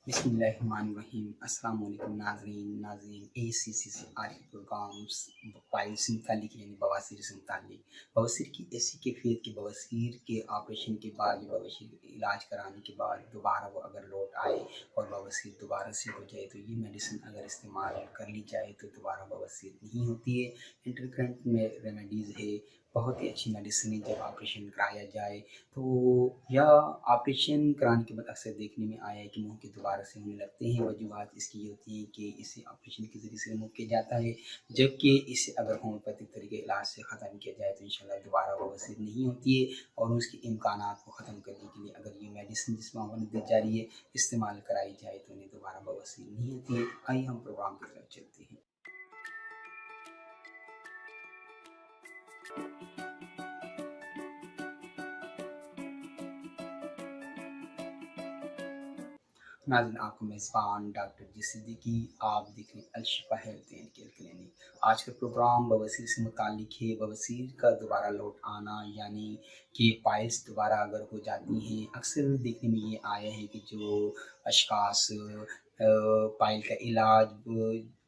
बिस्मिल्लाहिर्रहमानिर्रहीम। अस्सलाम वालेकुम नाज़रीन ACC से आज के प्रोग्राम्स पाइल्स से मुतालिक यानी बवासीर से मुतालिक बवासीर की ऐसी कैफियत कि बवासीर के ऑपरेशन के बाद या बवासीर का इलाज कराने के बाद दोबारा वो अगर लौट आए और बवासीर दोबारा से हो जाए, तो ये मेडिसिन अगर इस्तेमाल कर ली जाए तो दोबारा बवासीर नहीं होती है। इंटरकरेंट में रेमेडीज़ है, बहुत ही अच्छी मेडिसिन है। जब ऑपरेशन कराया जाए तो यह ऑपरेशन कराने के बाद अक्सर देखने में आया है कि मुंह के दोबारा से होने लगते हैं। वजूहत इसकी ये होती है कि इसे ऑपरेशन के ज़रिए से रिमूव किया जाता है, जबकि इसे अगर होम्योपैथिक तरीके इलाज से ख़त्म किया जाए तो इंशाल्लाह दोबारा बवासीर नहीं होती है। और उसके इम्कानात को ख़त्म करने के लिए अगर ये मेडिसिन जिस मामले दी जा रही है इस्तेमाल कराई जाए तो उन्हें दोबारा बवासीर नहीं होती है। आइए हम प्रोग्राम की तरफ चलते हैं। नाज़रीन, आपका मेज़बान डॉक्टर जी सिद्दीकी, आप देख रहे हैं Al-Shifa health and care clinic. आज का प्रोग्राम बवासीर से मुताल्लिक़ है। बवासीर का दोबारा लौट आना यानी कि पाइल्स दोबारा अगर हो जाती हैं, अक्सर देखने में ये आया है कि जो अशख़ास पाइल का इलाज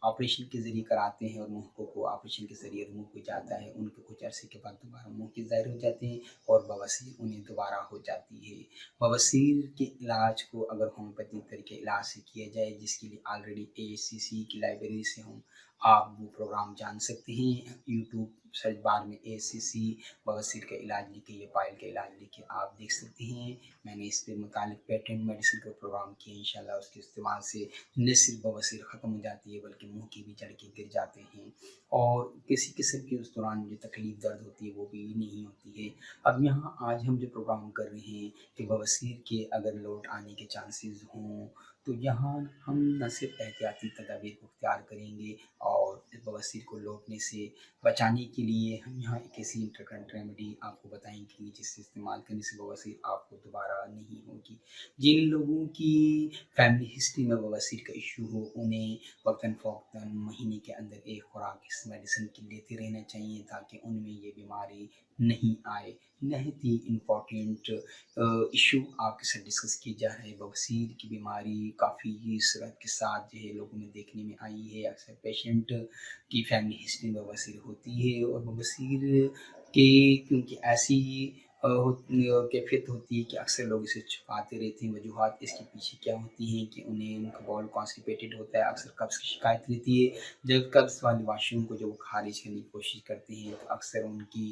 ऑपरेशन के ज़रिए कराते हैं और मुँह को ऑपरेशन के ज़रिए रिमूव हो जाता है, उनके कुछ अरसे के बाद दोबारा मुँह के ज़ाहिर हो जाते हैं और बवासीर उन्हें दोबारा हो जाती है। बवासीर के इलाज को अगर होम्योपैथिक तरीके इलाज से किया जाए, जिसके लिए ऑलरेडी ACC की लाइब्रेरी से हम आप वो प्रोग्राम जान सकते हैं। यूट्यूब सर्च बार में ACC बवासीर का इलाज लिखे या पाइल का इलाज लिखे आप देख सकते हैं। मैंने इस पे मुतालिक पेटेंट मेडिसिन का प्रोग्राम किया। इंशाल्लाह उसके इस्तेमाल से न सिर्फ बवासीर ख़त्म हो जाती है बल्कि मुँह की भी जड़ के गिर जाते हैं और किसी किस्म की उस दौरान जो तकलीफ़ दर्द होती है वो भी नहीं होती है। अब यहाँ आज हम जो प्रोग्राम कर रहे हैं कि बवासीर के अगर लौट आने के चांसेस हों, तो यहाँ हम न सिर्फ एहतियाती तदाबीर को इख्तियार करेंगे और इस बवासीर को लौटने से बचाने के लिए हम यहाँ एक ऐसी इंटरकरेंट रेमेडी आपको बताएंगे जिससे इस्तेमाल करने से बवासीर आपको दोबारा नहीं होगी। जिन लोगों की फैमिली हिस्ट्री में बवासीर का इशू हो, उन्हें वक्तन फ़ौक़्तन महीने के अंदर एक खुराक इस मेडिसिन की लेते रहना चाहिए ताकि उनमें ये बीमारी नहीं आए। नहायत ही इम्पॉर्टेंट इशू आपके साथ डिस्कस किए जा रहे हैं। बवासीर की बीमारी काफ़ी सूरत के साथ जो है लोगों में देखने में आई है। अक्सर पेशेंट की फैमिली हिस्ट्री में बवासीर होती है और बवासीर के क्योंकि ऐसी कैफियत होती है कि अक्सर लोग इसे छुपाते रहते हैं। वजूहत इसके पीछे क्या होती हैं कि उन्हें उनका बाउल कॉन्स्टिपेटेड होता है, अक्सर कब्ज़ की शिकायत रहती है। जब कब्ज़ वाले वाशरूम को जब वो खारिज करने की कोशिश करते हैं तो अक्सर उनकी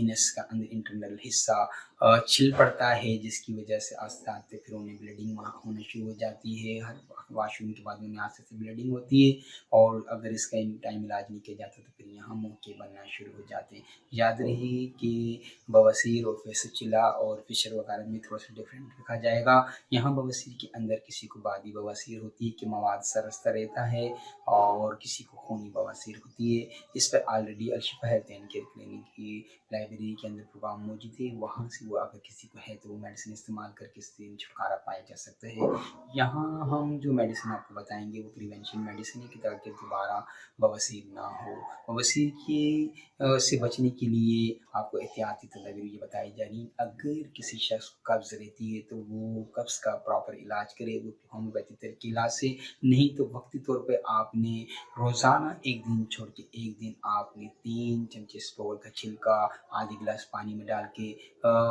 इनस का अंदर इंटरनल हिस्सा छिल पड़ता है, जिसकी वजह से आस्ते-आस्ते फिर उन्हें ब्लीडिंग वहाँ होना शुरू हो जाती है। हर वॉशरूम के बाद उन्हें आस्ते-आस्ते ब्लीडिंग होती है और अगर इसका इन टाइम इलाज नहीं किया जाता तो फिर यहाँ मुँह के बनना शुरू हो जाते हैं। याद रहे कि बवासीर और वेसिकुलर और फिशर वगैरह में थोड़ा-सा डिफरेंट रखा जाएगा। यहाँ बवासीर के अंदर किसी को बादी बवासीर होती है कि मवाद सरसता रहता है और किसी को खूनी बवासीर होती है। इस पर already Al-Shifa health and care clinic की लाइब्रेरी के अंदर प्रोग्राम मौजूद है। वहाँ से वो अगर किसी को है तो वो मेडिसिन इस्तेमाल करके इससे छुटकारा पाया जा सकता है। यहाँ हम जो मेडिसिन आपको बताएँगे वो प्रिवेंशन मेडिसिन है कि ताकि दोबारा बवासीर ना हो। बवासीर के से बचने के लिए आपको एहतियाती तदाबीर ये बताई जा रही हैं। अगर किसी शख्स को कब्ज़ रहती है तो वो कब्ज़ का प्रॉपर इलाज करे, वो होम्योपैथिक तरीके इलाज से, नहीं तो वक्ती तौर पे आपने रोज़ाना 1 दिन छोड़ के 1 दिन आपने 3 चमचे स्टोल का छिलका आधे गिलास पानी में डाल के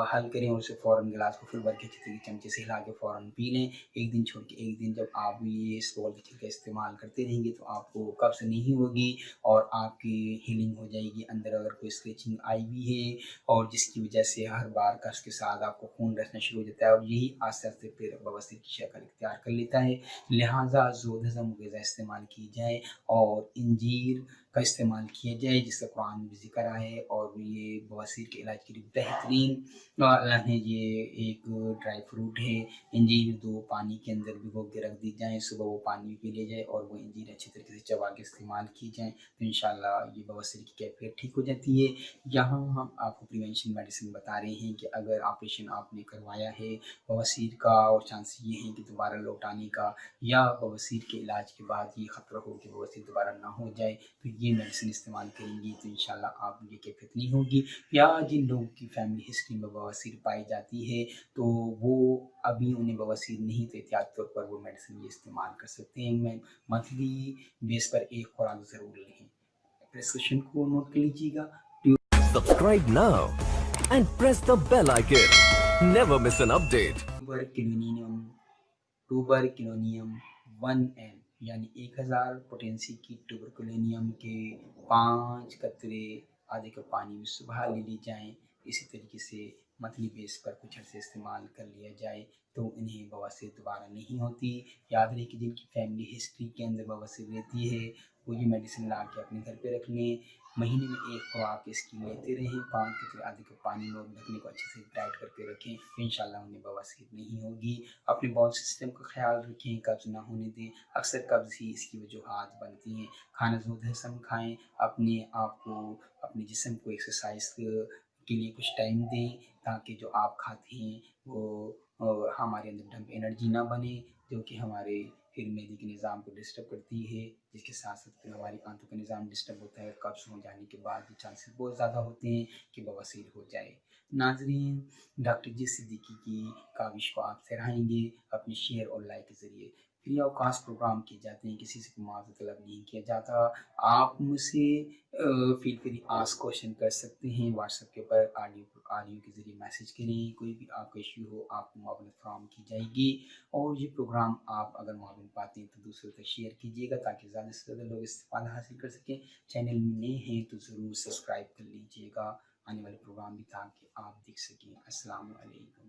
हल करें और उसे फ़ौरन गिलास को फिर भर के अच्छी तरीके चमचे से हिला के फ़ौरन पी लें। 1 दिन छोड़ के 1 दिन जब आप ये स्टोल का छिलका इस्तेमाल करते रहेंगे तो आपको कब्ज़ नहीं होगी और आपकी हीलिंग हो जाएगी। अंदर अगर कोई स्क्रैचिंग आई भी है और जिसकी वजह से हर बार कब्ज़ के साथ आपको खून रसना शुरू हो जाता है और यही आस्ते-आस्ते फिर बवासीर की शक्ल इख्तियार कर लेता है। लिहाज़ा ज़ोर-हज़म ग़िज़ा इस्तेमाल की जाए और इंजीर का इस्तेमाल किया जाए जिसका कुरान में ज़िक्र आया है और ये बवासीर के इलाज के लिए बेहतरीन अल्लाह ने ये एक ड्राई फ्रूट है। इंजीर 2 पानी के अंदर भिगो के रख दी जाए, सुबह वो पानी पी लिया जाए और वो इंजीर अच्छी तरीके से चबा के इस्तेमाल की जाए तो इंशाल्लाह ये बवासीर की कैफियत ठीक हो जाती है। यहाँ हम आपको प्रिवेंशन मेडिसिन बता रहे हैं कि अगर ऑपरेशन आपने करवाया है बवासीर का और चांसेस ये हैं कि दोबारा लौट आने का, या बवासीर के इलाज के बाद ये ख़तरा हो कि बवासीर दोबारा ना हो जाए, तो یہ میڈیسن استعمال کریں گی تو انشاءاللہ آپ یہ کیفیت نہیں ہوگی. یا جن لوگوں کی فیملی ہسٹری میں بواسیر پائی جاتی ہے تو وہ ابھی انہیں بواسیر نہیں تو احتیاطی طور پر وہ میڈیسن یہ استعمال کر سکتے ہیں. منتھلی بیس پر ایک خوراک ضرور لیں. پرسکرپشن کو نوٹ کر لیجیے گا. Subscribe now and press the bell icon. Never miss an update. ٹوبرکلونیم 1N یعنی 1000 پوٹینسی کی ٹوبرکلونیم کے 5 قطرے آدھے کپ پانی میں صبح لے لی جائیں. اسی طریقے سے منتھلی بیس پر کچھ عرصے استعمال کر لیا جائے تو انہیں بواسیر دوبارہ نہیں ہوتی. یاد رہے کہ جن کی فیملی ہسٹری کے اندر بواسیر رہتی ہے وہ یہ میڈیسن لا کے اپنے گھر پہ رکھ لیں. مہینے میں ایک خوراک اس کی لیتے رہیں. 5 قطرے آدھے کپ پانی میں ڈھکنے کو اچھے سے ٹائٹ کر کے رکھیں تو انشاءاللہ انہیں بواسیر نہیں ہوگی. اپنے باؤل سسٹم کا خیال رکھیں, قبض نہ ہونے دیں. اکثر قبض ہی اس کی وجوہات بنتی ہیں. کھانا زود ہضم کھائیں. اپنے آپ کو اپنے جسم کو ایکسرسائز کے لیے کچھ ٹائم دیں تاکہ جو آپ کھاتے ہیں وہ ہمارے اندر ڈھنگ انرجی نہ بنے جو کہ ہمارے پھر معدے کے نظام کو ڈسٹرب کرتی ہے, جس کے ساتھ ساتھ پھر ہماری آنتوں کا نظام ڈسٹرب ہوتا ہے. قبض ہو جانے کے بعد یہ چانسز بہت زیادہ ہوتے ہیں کہ بواسیر ہو جائے. ناظرین, ڈاکٹر جی صدیقی کی کاوش کو آپ سراہیں گے اپنے شیئر اور لائک کے ذریعے. فری آف کاسٹ پروگرام کیے جاتے ہیں, کسی سے معاوضہ طلب نہیں کیا جاتا. آپ مجھ سے فیل فری آسک کوشچن کر سکتے ہیں. واٹس ایپ کے اوپر آڈیو کے ذریعے میسج کریں. کوئی بھی آپ کا ایشو ہو آپ کو معاونت فراہم کی جائے گی. اور یہ پروگرام آپ اگر معاون پاتے ہیں تو دوسروں تک شیئر کیجیے گا تاکہ زیادہ سے زیادہ لوگ استفادہ حاصل کر سکیں. چینل میں نئے ہیں تو ضرور سبسکرائب کر لیجیے گا آنے والے پروگرام بھی تاکہ آپ دیکھ سکیں. السلام علیکم.